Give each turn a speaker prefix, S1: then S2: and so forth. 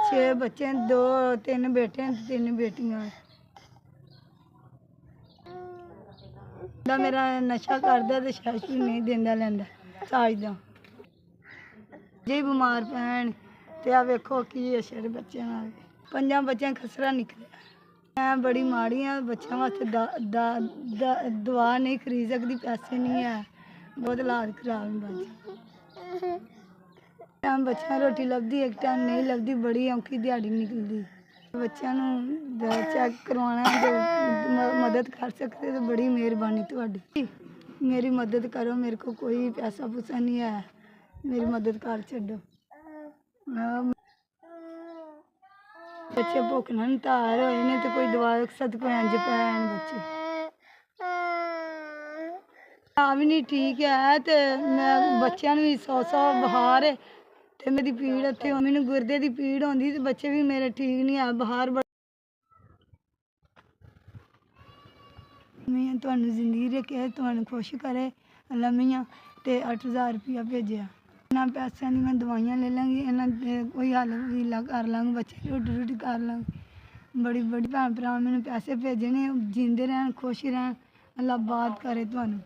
S1: 6 बच्चे, 2-3 बेटे हैं, 3 बेटियां हैं। मेरा नशा करदा ते शैशू नहीं देंदा लैंदा साजदा जे बीमार पैन ते आ वेखो की असर बच्चों नाल। 5 बच्चों खसरा निकलिया। मैं बड़ी माड़ी हाँ, बच्चों वास्ते दवा नहीं खरीद सकती, पैसे नहीं है, बहुत हालात खराब है। टाइम बच्चों रोटी लभदी, एक टाइम नहीं लभदी, बड़ी औखी दिहाड़ी निकलती। बच्चों चेक करवाना जो मदद कर सकते तो बड़ी मेहरबानी तुहाडी। मेरी मदद करो, मेरे को कोई पैसा पूसा नहीं है, मेरी मदद कर छड्डो। बच्चे भुख नाल तार होए ने तो कोई दवा सदके इंज पैन बच्चे भी नहीं ठीक है। तो मैं बच्चों भी 100 बुखार है, तो मेरी पीड़ इत्थे मैनूं गुरदे की पीड़ होंदी, तो बच्चे भी मेरे ठीक नहीं है, बुखार मैं तुहानूं जिंदगी रखे, तुहानूं खुश करे अल्लाह मियाँ। तो 8000 रुपया भेजिया, इन्ना पैसों की मैं दवाइयां ले लूँगी, इन्ना कोई हल हीला कर लांगी, बच्चे की रोटी रोटी कर लांगी। बड़ी बड़ी भैन भरा मैंने पैसे भेजने, जींदे रहन, खुश रहन, अल्लाह बात करे तुहानूं।